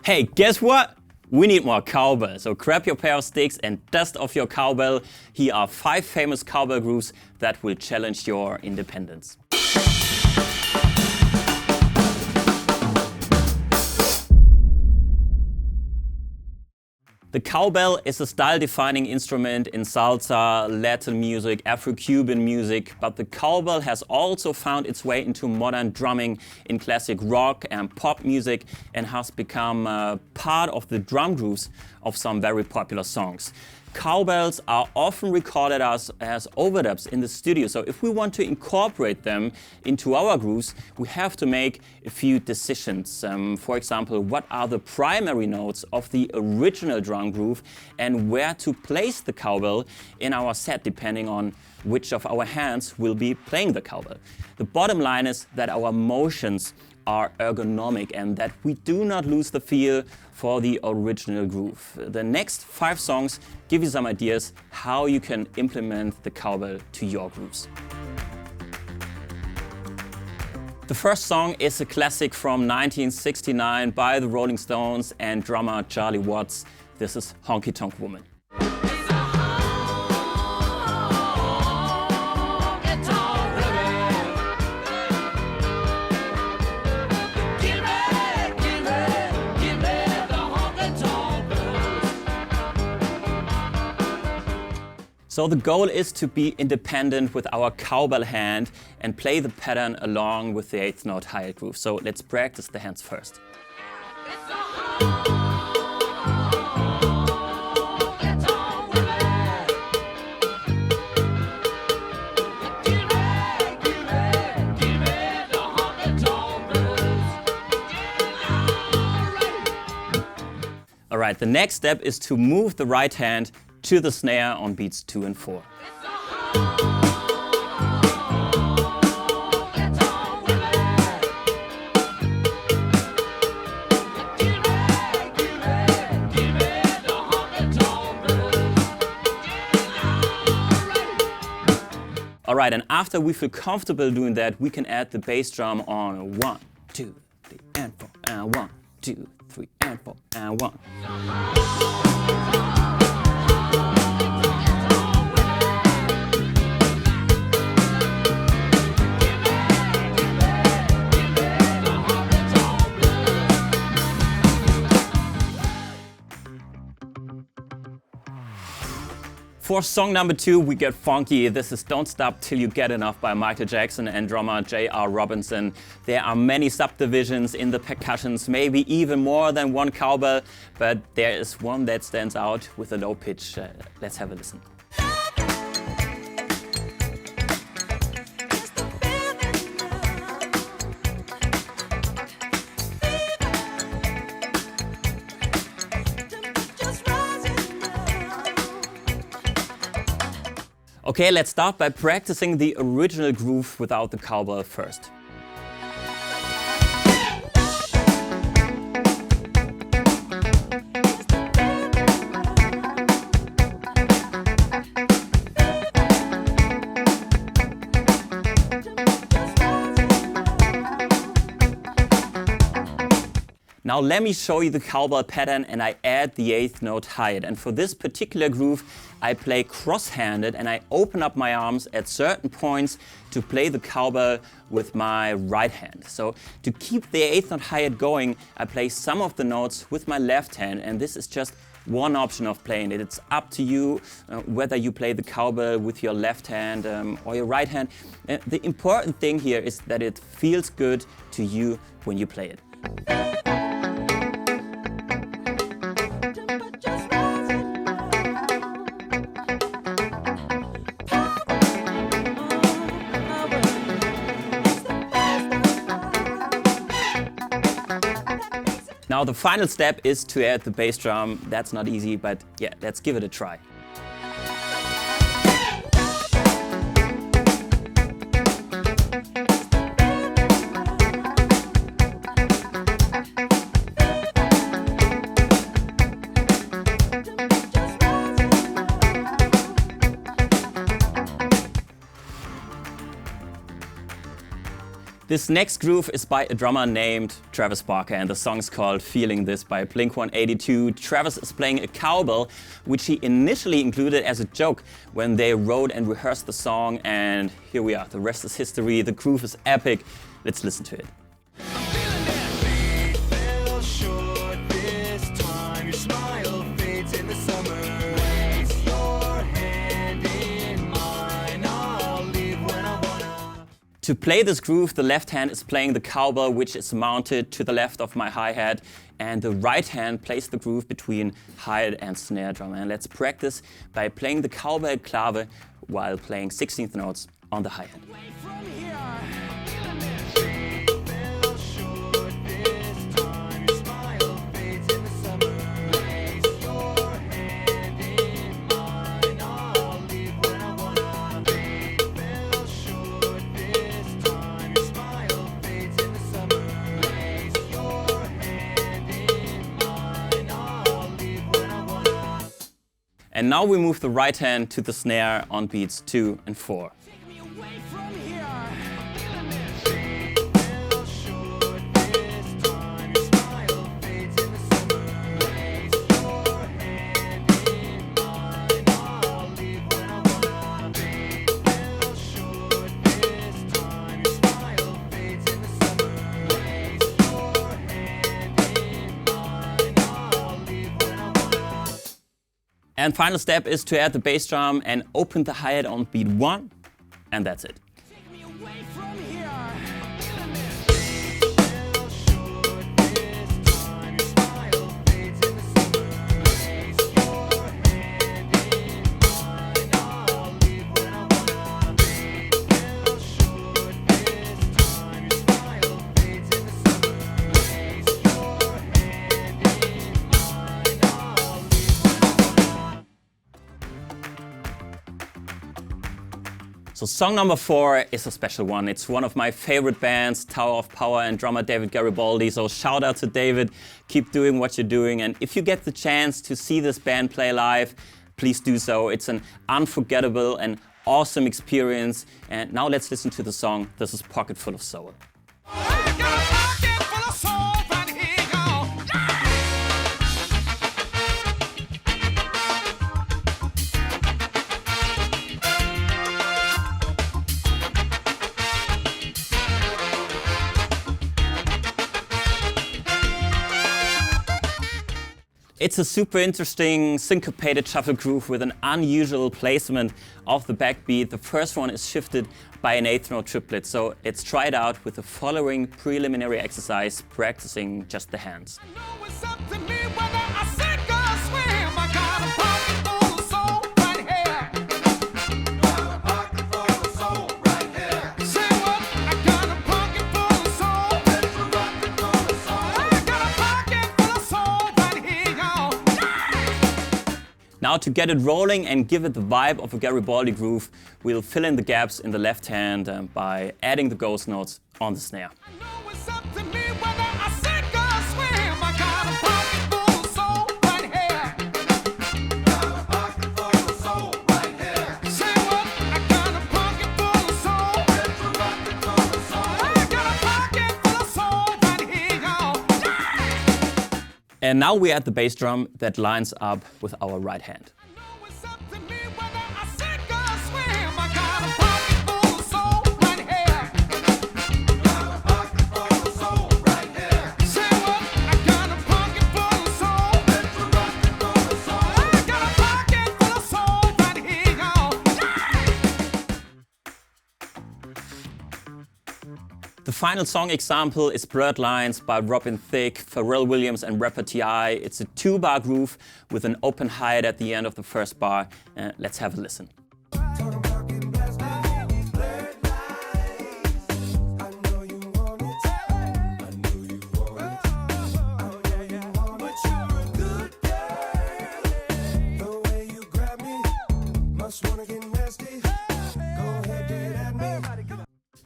Hey, guess what? We need more cowbell. So grab your pair of sticks and dust off your cowbell. Here are 5 famous cowbell grooves that will challenge your independence. The cowbell is a style-defining instrument in salsa, Latin music, Afro-Cuban music, but the cowbell has also found its way into modern drumming in classic rock and pop music and has become part of the drum grooves of some very popular songs. Cowbells are often recorded as overdubs in the studio, so if we want to incorporate them into our grooves, we have to make a few decisions. For example, what are the primary notes of the original drum groove and where to place the cowbell in our set depending on which of our hands will be playing the cowbell. The bottom line is that our motions are ergonomic and that we do not lose the feel for the original groove. The next 5 songs give you some ideas how you can implement the cowbell to your grooves. The first song is a classic from 1969 by the Rolling Stones and drummer Charlie Watts. This is Honky Tonk Woman. So the goal is to be independent with our cowbell hand and play the pattern along with the 8th note hi-hat groove. So let's practice the hands first. All right, the next step is to move the right hand to the snare on beats 2 and 4. All right, and after we feel comfortable doing that, we can add the bass drum on 1, 2, 3, and 4, and 1, 2, 3, and 4, and 1. For song number 2, we get funky. This is Don't Stop Till You Get Enough by Michael Jackson and drummer J.R. Robinson. There are many subdivisions in the percussions, maybe even more than one cowbell, but there is one that stands out with a low pitch. Let's have a listen. Okay, let's start by practicing the original groove without the cowbell first. Now let me show you the cowbell pattern and I add the 8th note hi-hat. And for this particular groove, I play cross-handed and I open up my arms at certain points to play the cowbell with my right hand. So to keep the 8th note hi-hat going, I play some of the notes with my left hand, and this is just one option of playing it. It's up to you whether you play the cowbell with your left hand or your right hand. The important thing here is that it feels good to you when you play it. Now the final step is to add the bass drum. That's not easy, but yeah, let's give it a try. This next groove is by a drummer named Travis Barker, and the song's called Feeling This by Blink-182. Travis is playing a cowbell, which he initially included as a joke when they wrote and rehearsed the song, and here we are. The rest is history. The groove is epic. Let's listen to it. To play this groove, the left hand is playing the cowbell, which is mounted to the left of my hi-hat, and the right hand plays the groove between hi-hat and snare drum. And let's practice by playing the cowbell clave while playing 16th notes on the hi-hat. And now we move the right hand to the snare on beats 2 and 4. And final step is to add the bass drum and open the hi-hat on beat 1, and that's it. So song number 4 is a special one. It's one of my favorite bands, Tower of Power and drummer David Garibaldi. So shout out to David, keep doing what you're doing. And if you get the chance to see this band play live, please do so. It's an unforgettable and awesome experience. And now let's listen to the song. This is Pocketful of Soul. It's a super interesting syncopated shuffle groove with an unusual placement of the backbeat. The first one is shifted by an 8th note triplet, so let's try it out with the following preliminary exercise, practicing just the hands. Now to get it rolling and give it the vibe of a Garibaldi groove, we'll fill in the gaps in the left hand by adding the ghost notes on the snare. And now we add the bass drum that lines up with our right hand. The final song example is Blurred Lines by Robin Thicke, Pharrell Williams and rapper T.I. It's a 2-bar groove with an open hi-hat at the end of the first bar. Let's have a listen.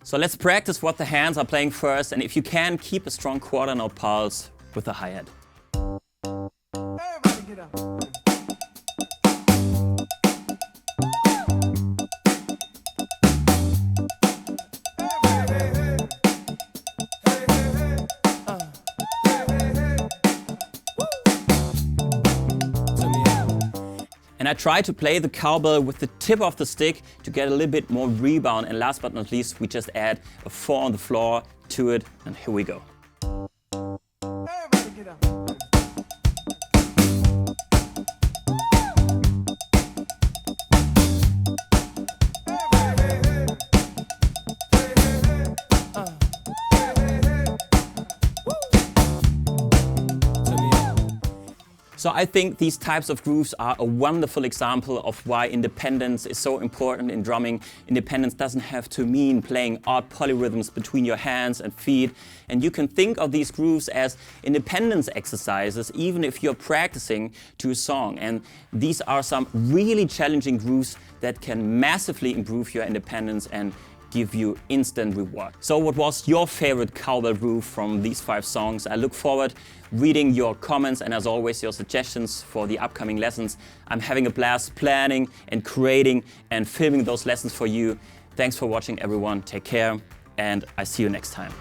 So let's practice what the hands are playing first, and if you can, keep a strong quarter note pulse with the hi-hat. Everybody get up. And I try to play the cowbell with the tip of the stick to get a little bit more rebound. And last but not least, we just add a 4 on the floor to it, and here we go. Everybody get up. So I think these types of grooves are a wonderful example of why independence is so important in drumming. Independence doesn't have to mean playing odd polyrhythms between your hands and feet. And you can think of these grooves as independence exercises, even if you're practicing to a song. And these are some really challenging grooves that can massively improve your independence and give you instant reward. So what was your favorite cowbell groove from these 5 songs? I look forward reading your comments and as always your suggestions for the upcoming lessons. I'm having a blast planning and creating and filming those lessons for you. Thanks for watching everyone, take care, and I see you next time.